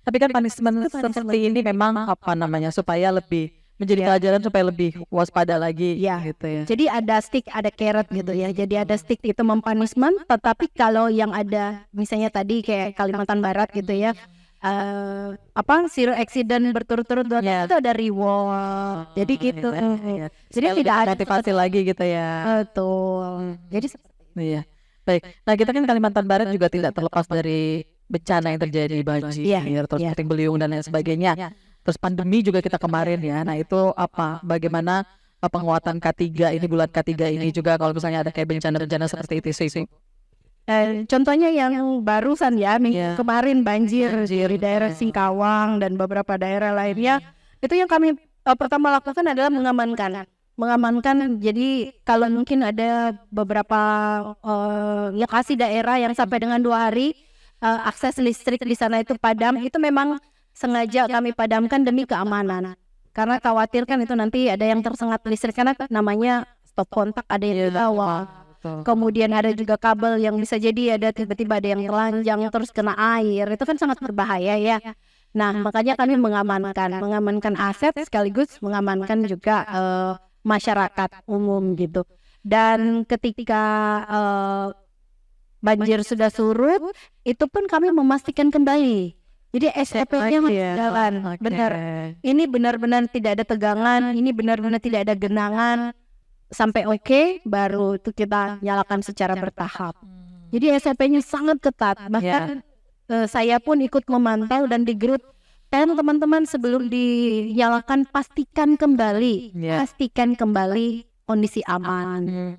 Tapi kan punishment seperti ini memang supaya lebih menjadi pelajaran supaya lebih waspada lagi gitu ya.
Jadi ada stick, ada carrot gitu ya. Jadi ada stick itu mempunishment, tetapi kalau yang ada misalnya tadi kayak Kalimantan Barat gitu ya. Zero accident berturut-turut itu ada reward. Jadi gitu. Jadi tidak ada
motivasi lagi gitu ya.
Betul. Jadi seperti
Baik. Nah, kita kan Kalimantan Barat juga tidak terlepas dari bencana yang terjadi banjir, terus puting beliung dan lain sebagainya. Terus pandemi juga kita kemarin ya. Nah itu bagaimana penguatan K3 ini, bulan K3 ini juga kalau misalnya ada kayak bencana-bencana seperti itu sih.
Contohnya yang barusan ya, minggu kemarin banjir di daerah Singkawang dan beberapa daerah lainnya. Itu yang kami pertama lakukan adalah mengamankan. Jadi kalau mungkin ada beberapa lokasi daerah yang sampai dengan 2 hari akses listrik di sana itu padam, itu memang sengaja kami padamkan demi keamanan. Karena khawatir kan itu nanti ada yang tersengat listrik karena namanya stop kontak, ada yang dibawa. Kemudian ada juga kabel yang bisa jadi ada tiba-tiba ada yang telanjang terus kena air. Itu kan sangat berbahaya ya. Nah, makanya kami mengamankan aset sekaligus mengamankan juga masyarakat umum gitu. Dan ketika banjir sudah surut, itu pun kami memastikan kembali. Jadi SOP-nya jalan, benar. Ini benar-benar tidak ada tegangan, ini benar-benar tidak ada genangan. sampai oke, baru itu kita nyalakan secara bertahap. Jadi SOP-nya sangat ketat. Bahkan saya pun ikut memantau dan di grup teman-teman sebelum dinyalakan pastikan kembali kondisi aman.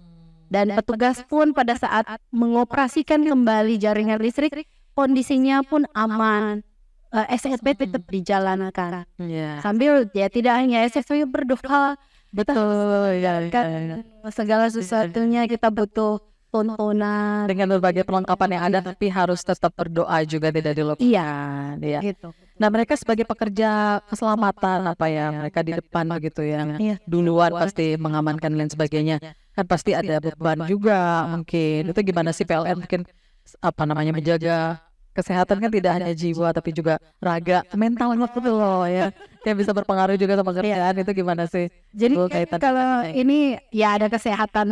Dan petugas pun pada saat mengoperasikan kembali jaringan listrik, kondisinya pun aman. SOP tetap dijalankan. Sambil ya tidak hanya SOP berdoa,
Betul,
kan segala sesuatunya kita butuh tontonan.
dengan berbagai perlengkapan yang ada, tapi harus tetap berdoa juga tidak dilupakan. Iya.
Gitu.
Nah, mereka sebagai pekerja keselamatan apa ya, mereka di depan begitu ya, duluan pasti mengamankan dan lain sebagainya. Kan pasti ada beban juga mungkin. Itu gimana sih PLN mungkin menjaga kesehatan kan tidak hanya jiwa tapi juga raga, mental gitu loh ya. Yang bisa berpengaruh juga sama kerjaan itu gimana sih?
Jadi
kaitan
kalau ini ya ada kesehatan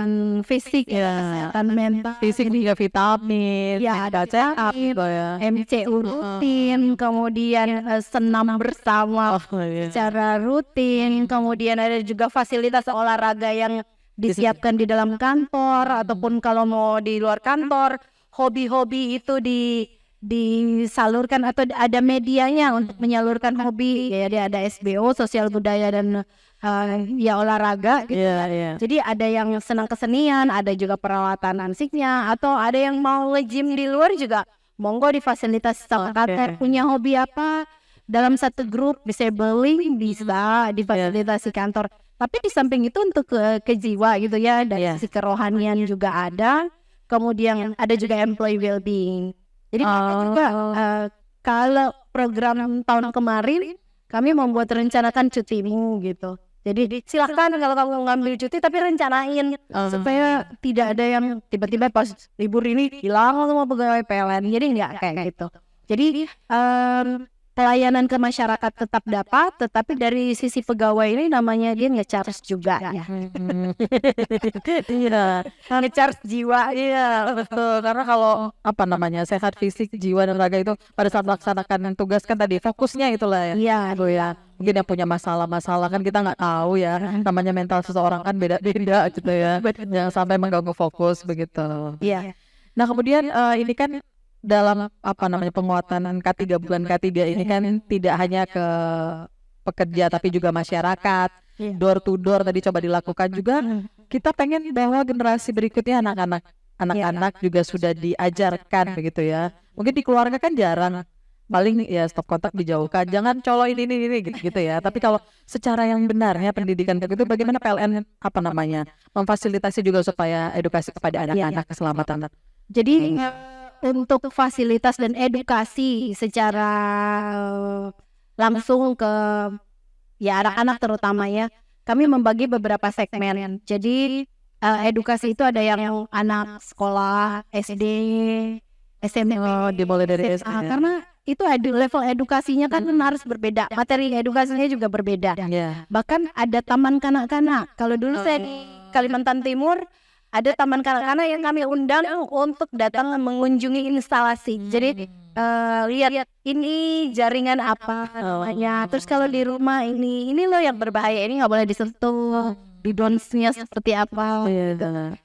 fisik, kesehatan mental,
fisik juga vitamin,
ada
CA gitu ya.
MCU rutin, kemudian senam bersama secara rutin, kemudian ada juga fasilitas olahraga yang disiapkan di dalam kantor ataupun kalau mau di luar kantor, hobi-hobi itu disalurkan atau ada medianya untuk menyalurkan hobi. Ya ada SBO, sosial budaya dan ya olahraga gitu. Jadi ada yang senang kesenian, ada juga perawatan ansiknya, atau ada yang mau nge-gym di luar juga monggo difasilitasi. Punya hobi apa dalam satu grup disabling bisa difasilitasi kantor. Tapi di samping itu untuk ke jiwa gitu ya, dari sisi kerohanian juga ada. Kemudian ada juga employee well-being. Jadi juga kalau program tahun kemarin kami membuat rencanakan cutimu gitu. Jadi silakan kalau kamu ngambil cuti tapi rencanain supaya tidak ada yang tiba-tiba pas libur ini hilang semua pegawai PLN. Jadi nggak kayak gitu. Jadi pelayanan ke masyarakat tetap dapat, tetapi dari sisi pegawai ini namanya dia nge-charge juga ya. Nge-charge jiwa.
Iya betul, karena kalau sehat fisik, jiwa dan raga itu pada saat melaksanakan tugas kan tadi fokusnya itulah ya. Mungkin yang punya masalah-masalah kan kita nggak tahu ya, namanya mental seseorang kan beda-beda gitu ya. Jangan sampai mengganggu fokus begitu. Nah kemudian ini kan dalam penguatan K3 bulan K3 ini kan tidak hanya ke pekerja tapi juga masyarakat, door to door tadi coba dilakukan juga. Kita pengen bahwa generasi berikutnya anak-anak juga sudah diajarkan begitu ya. Mungkin di keluarga kan jarang, paling ya stop kontak dijauhkan, jangan coloin ini gitu ya. Tapi kalau secara yang benarnya pendidikan begitu, bagaimana PLN memfasilitasi juga supaya edukasi kepada anak-anak keselamatan.
Jadi untuk fasilitas dan edukasi secara langsung ke anak-anak terutama ya, kami membagi beberapa segmen. Jadi edukasi itu ada yang anak sekolah SD, SMP,
dimulai dari SD.
Karena itu level edukasinya kan harus berbeda, materi edukasinya juga berbeda. Bahkan ada taman kanak-kanak. Kalau dulu saya di Kalimantan Timur ada taman kanak-kanak yang kami undang untuk datang mengunjungi instalasi. Jadi lihat ini jaringan apa namanya. Terus kalau di rumah ini loh yang berbahaya, ini nggak boleh disentuh. Bidonsnya seperti apa.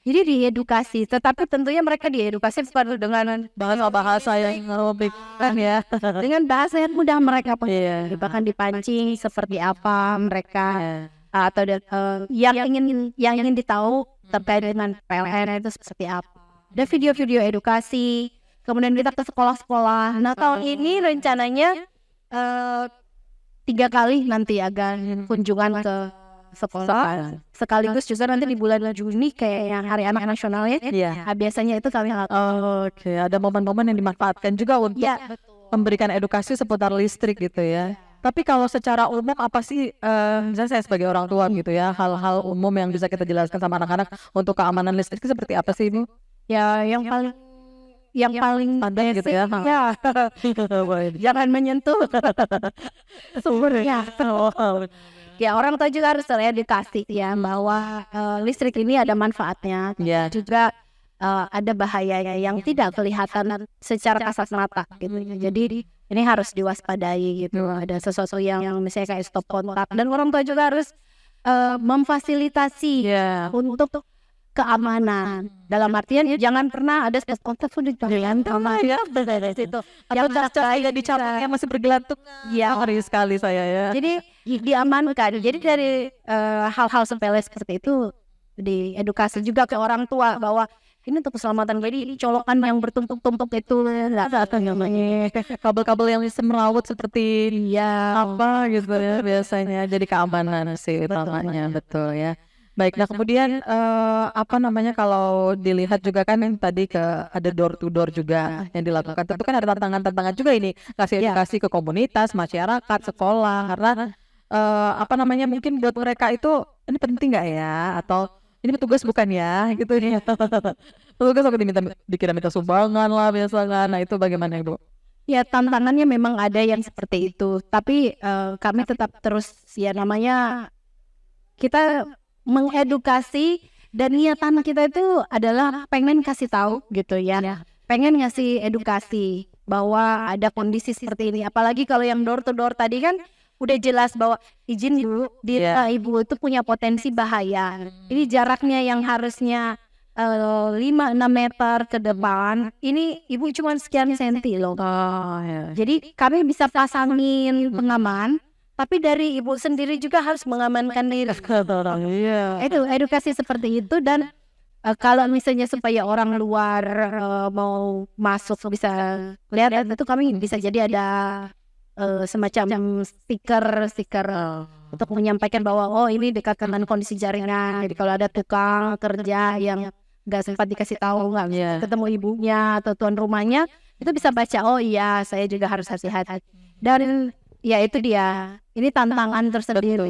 Jadi diedukasi, tetapi tentunya mereka diedukasi dengan
bahasa yang robek kan ya.
Dengan bahasa yang mudah mereka bahkan dipancing seperti apa mereka atau yang ingin ditahu terkait dengan PLN itu seperti apa. Ada video-video edukasi. Kemudian kita ke sekolah-sekolah. Nah tahun ini rencananya 3 kali nanti akan kunjungan ke sekolah. Sekaligus juga nanti di bulan Juni kayak yang Hari Anak Nasional ya. Nah, biasanya itu kami
Oke, ada momen-momen yang dimanfaatkan juga untuk memberikan edukasi seputar listrik gitu ya. Tapi kalau secara umum apa sih, misalnya saya sebagai orang tua gitu ya, hal-hal umum yang bisa kita jelaskan sama anak-anak untuk keamanan listrik itu seperti apa sih Ibu?
Ya yang paling
pandai gitu ya.
Jangan menyentuh sumbernya. Ya orang tua juga harus teredukasi ya bahwa listrik ini ada manfaatnya, juga ada bahayanya yang tidak kelihatan secara kasat mata gitu. Jadi ini harus diwaspadai gitu. Ada sesuatu yang misalnya kayak stop kontak, dan orang tua juga harus memfasilitasi untuk keamanan. Dalam artian jangan pernah ada kontak di jalan ya itu.
Atau cahaya di cabangnya masih bergelantung.
Ya,
Ngeri sekali saya ya.
jadi diamankan. Jadi dari hal-hal sepele seperti itu diedukasi juga ke orang tua bahwa ini untuk keselamatan. Jadi ini colokan yang bertumpuk-tumpuk itu
Kabel-kabel yang semrawut seperti apa gitu ya biasanya. Jadi keamanan sih utamanya, betul ya. Baik, nah kemudian apa namanya kalau dilihat juga kan yang tadi ada door to door juga yang dilakukan. Tentu kan ada tantangan-tantangan juga ini, kasih edukasi ke komunitas, masyarakat, sekolah, karena apa namanya mungkin buat mereka itu ini penting nggak ya, atau ini petugas bukan ya, gitu ya. Petugas aku dikira minta sumbangan lah biasanya. Nah itu bagaimana Ibu?
Ya, tantangannya memang ada yang seperti itu, tapi kami tetap terus ya namanya kita mengedukasi, dan niatan kita itu adalah pengen kasih tahu gitu ya, pengen ngasih edukasi bahwa ada kondisi seperti ini. Apalagi kalau yang door to door tadi kan udah jelas bahwa izin Bu, ibu itu punya potensi bahaya. Ini jaraknya yang harusnya 5-6 meter ke depan, ini ibu cuma sekian senti loh. Jadi kami bisa pasangin pengaman, tapi dari ibu sendiri juga harus mengamankan diri. Itu edukasi seperti itu. Dan kalau misalnya supaya orang luar mau masuk bisa lihat, itu kami bisa jadi ada semacam stiker untuk menyampaikan bahwa oh ini dekat dengan kondisi jaringan. Jadi kalau ada tukang kerja yang nggak sempat dikasih tahu, nggak ketemu ibunya atau tuan rumahnya, itu bisa baca, oh iya saya juga harus hati-hati. Dan ya itu dia, ini tantangan tersendiri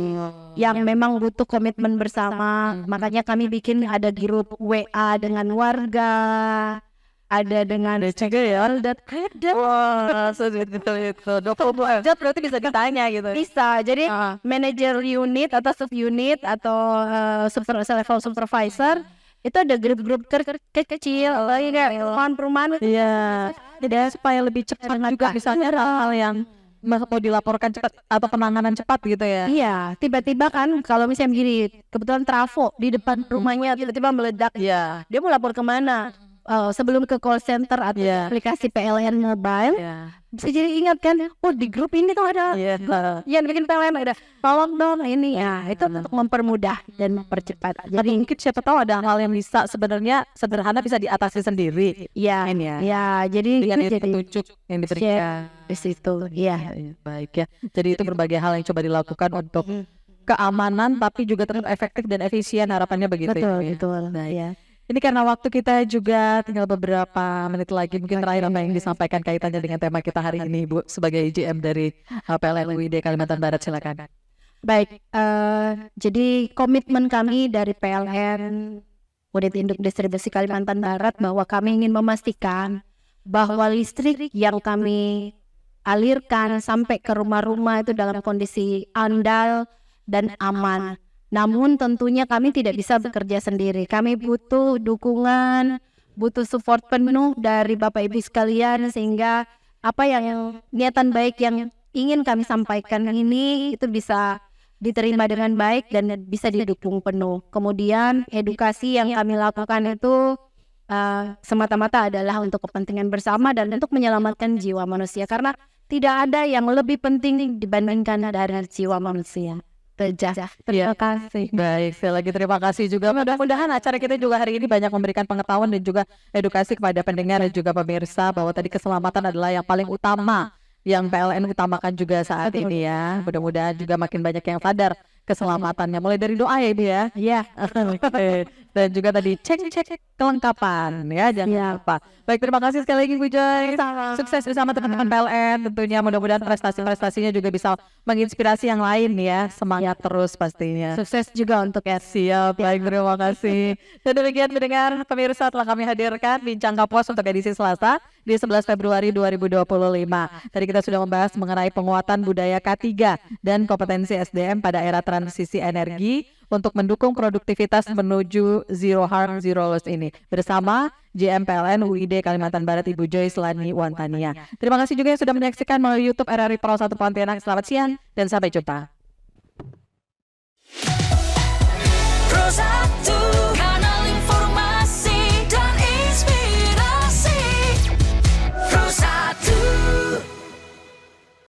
yang memang butuh komitmen bersama. Makanya kami bikin ada grup WA dengan warga, ada dengan
Wah, itu 24 jam berarti bisa ditanya gitu.
bisa. Jadi manajer unit atau sub unit atau level supervisor itu ada grup-grup kecil lagi kayak perumahan.
Jadi supaya lebih cepat juga misalnya hal yang mau dilaporkan cepat atau penanganan cepat gitu ya.
Iya, tiba-tiba kan kalau misalnya begini, kebetulan trafo di depan rumahnya tiba-tiba meledak. Dia mau lapor kemana? Sebelum ke call center atau aplikasi PLN mobile, bisa jadi ingat kan, oh di grup ini tuh ada yang bikin PLN, ada tolong dong ini ya. Itu untuk mempermudah dan mempercepat.
Jadi mungkin siapa tahu ada hal yang bisa sebenarnya sederhana bisa diatasi sendiri.
Ya, jadi
dengan
itu jadi
petunjuk yang diberikan
di situ. Iya.
Baik ya. Jadi itu berbagai hal yang coba dilakukan untuk keamanan tapi juga tetap efektif dan efisien, harapannya begitu.
Betul.
Baik. Ini karena waktu kita juga tinggal beberapa menit lagi, mungkin terakhir apa yang disampaikan kaitannya dengan tema kita hari ini, Bu, sebagai GM dari PLN UID Kalimantan Barat, silakan.
Baik, jadi komitmen kami dari PLN Unit Induk Distribusi Kalimantan Barat bahwa kami ingin memastikan bahwa listrik yang kami alirkan sampai ke rumah-rumah itu dalam kondisi andal dan aman. Namun tentunya kami tidak bisa bekerja sendiri. Kami butuh dukungan, butuh support penuh dari Bapak Ibu sekalian, sehingga apa yang niatan baik yang ingin kami sampaikan ini itu bisa diterima dengan baik dan bisa didukung penuh. Kemudian edukasi yang kami lakukan itu semata-mata adalah untuk kepentingan bersama dan untuk menyelamatkan jiwa manusia, karena tidak ada yang lebih penting dibandingkan dari jiwa manusia. Terima kasih.
Baik, sekali lagi terima kasih juga. Mudah-mudahan acara kita juga hari ini banyak memberikan pengetahuan dan juga edukasi kepada pendengar dan juga pemirsa bahwa tadi keselamatan adalah yang paling utama yang PLN utamakan juga saat ini ya. Mudah-mudahan juga makin banyak yang sadar keselamatannya, mulai dari doa ya Ibu ya.
Iya.
Dan juga tadi cek kelengkapan ya, jangan lupa. Baik, terima kasih sekali lagi Bu Joy. Sukses bersama teman-teman PLN tentunya, mudah-mudahan prestasi-prestasinya juga bisa menginspirasi yang lain ya. Semangat terus pastinya.
Sukses juga untuk
Siap, baik, terima kasih. Dan demikian mendengar pemirsa, telah kami hadirkan Bincang Kapos untuk edisi Selasa di 11 Februari 2025. Tadi kita sudah membahas mengenai penguatan budaya K3 dan kompetensi SDM pada era transisi energi untuk mendukung produktivitas menuju zero harm, zero loss ini. Bersama GM PLN UID Kalimantan Barat, Ibu Joy Selani Wantania. Terima kasih juga yang sudah menyaksikan melalui YouTube RRI Pro 1 Pontianak. Selamat siang dan sampai jumpa.